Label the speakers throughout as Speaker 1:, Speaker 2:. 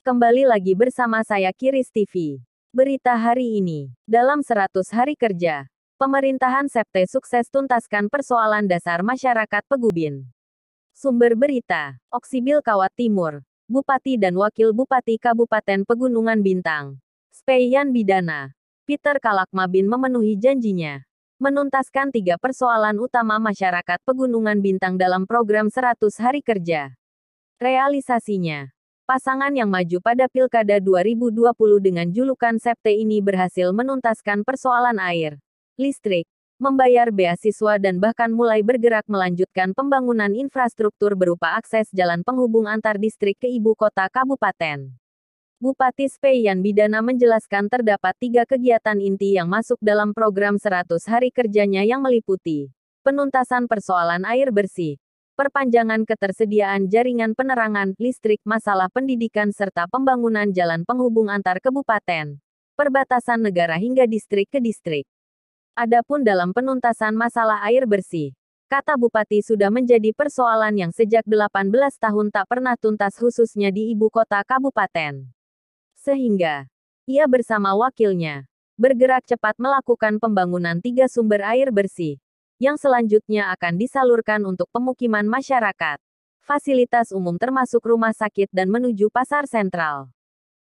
Speaker 1: Kembali lagi bersama saya Kiris TV. Berita hari ini. Dalam 100 hari kerja, pemerintahan Septe sukses tuntaskan persoalan dasar masyarakat Pegubin. Sumber berita, Oksibil Kawat Timur, Bupati dan Wakil Bupati Kabupaten Pegunungan Bintang, Speyan Bidana, Peter Kalakmabin memenuhi janjinya. Menuntaskan 3 persoalan utama masyarakat Pegunungan Bintang dalam program 100 hari kerja. Realisasinya. Pasangan yang maju pada Pilkada 2020 dengan julukan Septe ini berhasil menuntaskan persoalan air, listrik, membayar beasiswa dan bahkan mulai bergerak melanjutkan pembangunan infrastruktur berupa akses jalan penghubung antar distrik ke ibu kota kabupaten. Bupati Speyan Bidana menjelaskan terdapat 3 kegiatan inti yang masuk dalam program 100 hari kerjanya yang meliputi penuntasan persoalan air bersih, perpanjangan ketersediaan jaringan penerangan, listrik, masalah pendidikan serta pembangunan jalan penghubung antar kabupaten, perbatasan negara hingga distrik ke distrik. Adapun dalam penuntasan masalah air bersih, kata Bupati sudah menjadi persoalan yang sejak 18 tahun tak pernah tuntas khususnya di ibu kota kabupaten. Sehingga, ia bersama wakilnya, bergerak cepat melakukan pembangunan 3 sumber air bersih, yang selanjutnya akan disalurkan untuk pemukiman masyarakat, fasilitas umum termasuk rumah sakit dan menuju pasar sentral.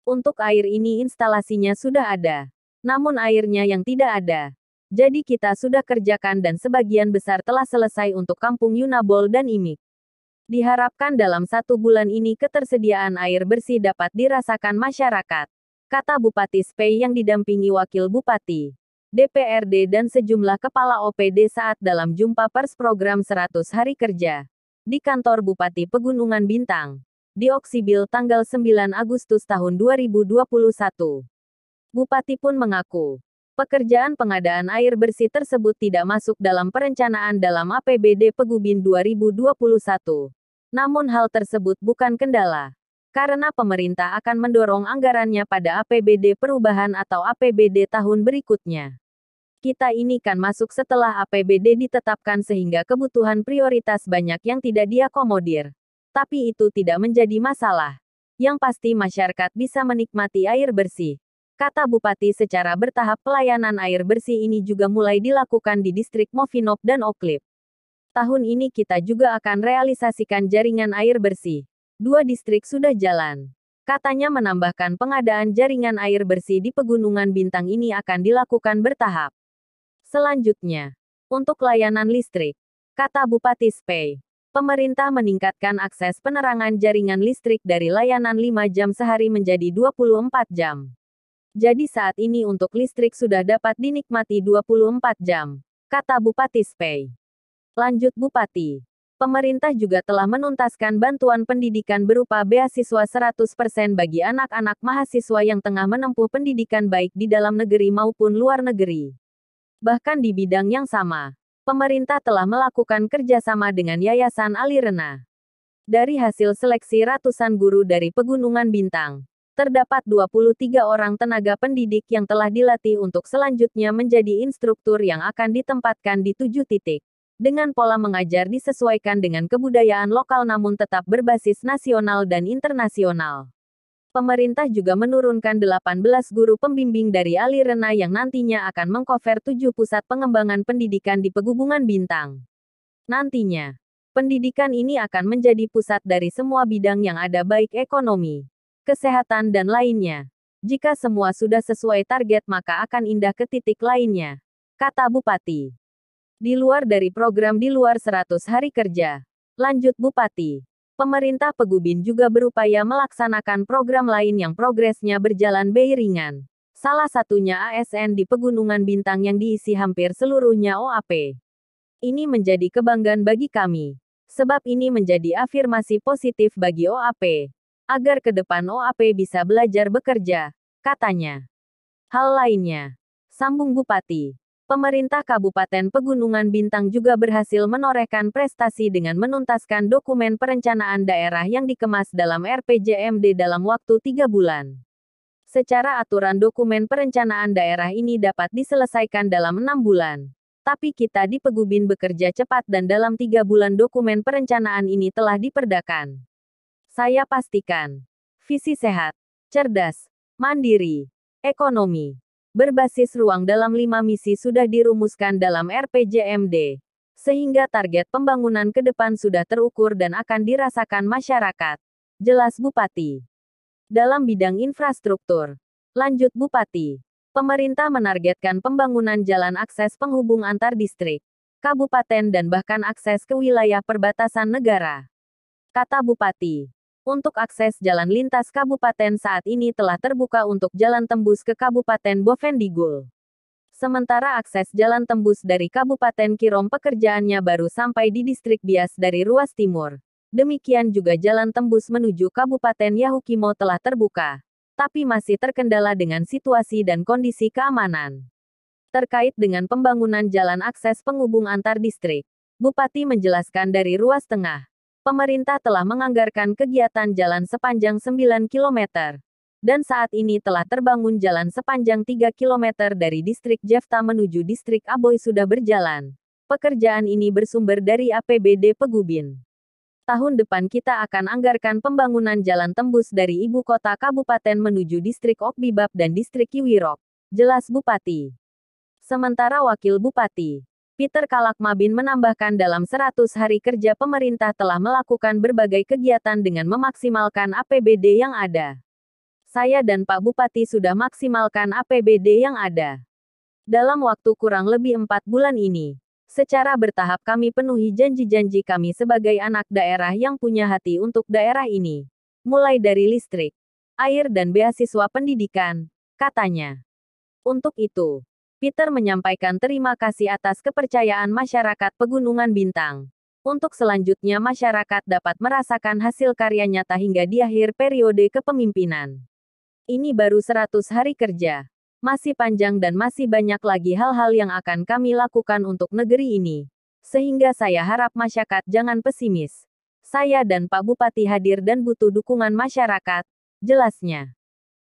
Speaker 1: Untuk air ini instalasinya sudah ada, namun airnya yang tidak ada. Jadi kita sudah kerjakan dan sebagian besar telah selesai untuk Kampung Yunabol dan Imik. Diharapkan dalam 1 bulan ini ketersediaan air bersih dapat dirasakan masyarakat, kata Bupati Spey yang didampingi Wakil Bupati, DPRD dan sejumlah kepala OPD saat dalam jumpa pers program 100 hari kerja di kantor Bupati Pegunungan Bintang di Oksibil tanggal 9 Agustus tahun 2021. Bupati pun mengaku, pekerjaan pengadaan air bersih tersebut tidak masuk dalam perencanaan dalam APBD Pegubin 2021. Namun hal tersebut bukan kendala, karena pemerintah akan mendorong anggarannya pada APBD perubahan atau APBD tahun berikutnya. Kita ini kan masuk setelah APBD ditetapkan sehingga kebutuhan prioritas banyak yang tidak diakomodir. Tapi itu tidak menjadi masalah. Yang pasti masyarakat bisa menikmati air bersih, kata Bupati. Secara bertahap pelayanan air bersih ini juga mulai dilakukan di distrik Movinov dan Oklip. Tahun ini kita juga akan realisasikan jaringan air bersih. 2 distrik sudah jalan. Katanya menambahkan pengadaan jaringan air bersih di Pegunungan Bintang ini akan dilakukan bertahap. Selanjutnya, untuk layanan listrik, kata Bupati Spey, pemerintah meningkatkan akses penerangan jaringan listrik dari layanan 5 jam sehari menjadi 24 jam. Jadi saat ini untuk listrik sudah dapat dinikmati 24 jam, kata Bupati Spey. Lanjut Bupati, pemerintah juga telah menuntaskan bantuan pendidikan berupa beasiswa 100% bagi anak-anak mahasiswa yang tengah menempuh pendidikan baik di dalam negeri maupun luar negeri. Bahkan di bidang yang sama, pemerintah telah melakukan kerjasama dengan Yayasan Alirena. Dari hasil seleksi ratusan guru dari Pegunungan Bintang, terdapat 23 orang tenaga pendidik yang telah dilatih untuk selanjutnya menjadi instruktur yang akan ditempatkan di 7 titik. Dengan pola mengajar disesuaikan dengan kebudayaan lokal namun tetap berbasis nasional dan internasional. Pemerintah juga menurunkan 18 guru pembimbing dari Alirena yang nantinya akan mengcover 7 pusat pengembangan pendidikan di Pegunungan Bintang. Nantinya, pendidikan ini akan menjadi pusat dari semua bidang yang ada baik ekonomi, kesehatan dan lainnya. Jika semua sudah sesuai target maka akan indah ke titik lainnya, kata Bupati. Di luar dari program di luar 100 hari kerja, lanjut Bupati, pemerintah Pegubin juga berupaya melaksanakan program lain yang progresnya berjalan beriringan. Salah satunya ASN di Pegunungan Bintang yang diisi hampir seluruhnya OAP. Ini menjadi kebanggaan bagi kami, sebab ini menjadi afirmasi positif bagi OAP, agar ke depan OAP bisa belajar bekerja, katanya. Hal lainnya, sambung Bupati, pemerintah Kabupaten Pegunungan Bintang juga berhasil menorehkan prestasi dengan menuntaskan dokumen perencanaan daerah yang dikemas dalam RPJMD dalam waktu 3 bulan. Secara aturan dokumen perencanaan daerah ini dapat diselesaikan dalam 6 bulan. Tapi kita di Pegubin bekerja cepat dan dalam 3 bulan dokumen perencanaan ini telah diperdakan. Saya pastikan, visi sehat, cerdas, mandiri, ekonomi, berbasis ruang dalam 5 misi sudah dirumuskan dalam RPJMD. Sehingga target pembangunan ke depan sudah terukur dan akan dirasakan masyarakat. Jelas Bupati. Dalam bidang infrastruktur, lanjut Bupati, pemerintah menargetkan pembangunan jalan akses penghubung antar distrik, kabupaten dan bahkan akses ke wilayah perbatasan negara. Kata Bupati, untuk akses jalan lintas kabupaten saat ini telah terbuka untuk jalan tembus ke Kabupaten Bovendigul. Sementara akses jalan tembus dari Kabupaten Kirom pekerjaannya baru sampai di distrik Bias dari Ruas Timur. Demikian juga jalan tembus menuju Kabupaten Yahukimo telah terbuka, tapi masih terkendala dengan situasi dan kondisi keamanan. Terkait dengan pembangunan jalan akses penghubung antar distrik, Bupati menjelaskan dari Ruas Tengah, pemerintah telah menganggarkan kegiatan jalan sepanjang 9 km. Dan saat ini telah terbangun jalan sepanjang 3 km dari distrik Jefta menuju distrik Aboy sudah berjalan. Pekerjaan ini bersumber dari APBD Pegubin. Tahun depan kita akan anggarkan pembangunan jalan tembus dari ibu kota kabupaten menuju distrik Okbibab dan distrik Kiwirok. Jelas Bupati. Sementara Wakil Bupati, Peter Kalakmabin menambahkan dalam 100 hari kerja pemerintah telah melakukan berbagai kegiatan dengan memaksimalkan APBD yang ada. Saya dan Pak Bupati sudah maksimalkan APBD yang ada. Dalam waktu kurang lebih 4 bulan ini, secara bertahap kami penuhi janji-janji kami sebagai anak daerah yang punya hati untuk daerah ini. Mulai dari listrik, air dan beasiswa pendidikan, katanya. Untuk itu, Peter menyampaikan terima kasih atas kepercayaan masyarakat Pegunungan Bintang. Untuk selanjutnya masyarakat dapat merasakan hasil karya nyata hingga di akhir periode kepemimpinan. Ini baru 100 hari kerja. Masih panjang dan masih banyak lagi hal-hal yang akan kami lakukan untuk negeri ini. Sehingga saya harap masyarakat jangan pesimis. Saya dan Pak Bupati hadir dan butuh dukungan masyarakat, jelasnya.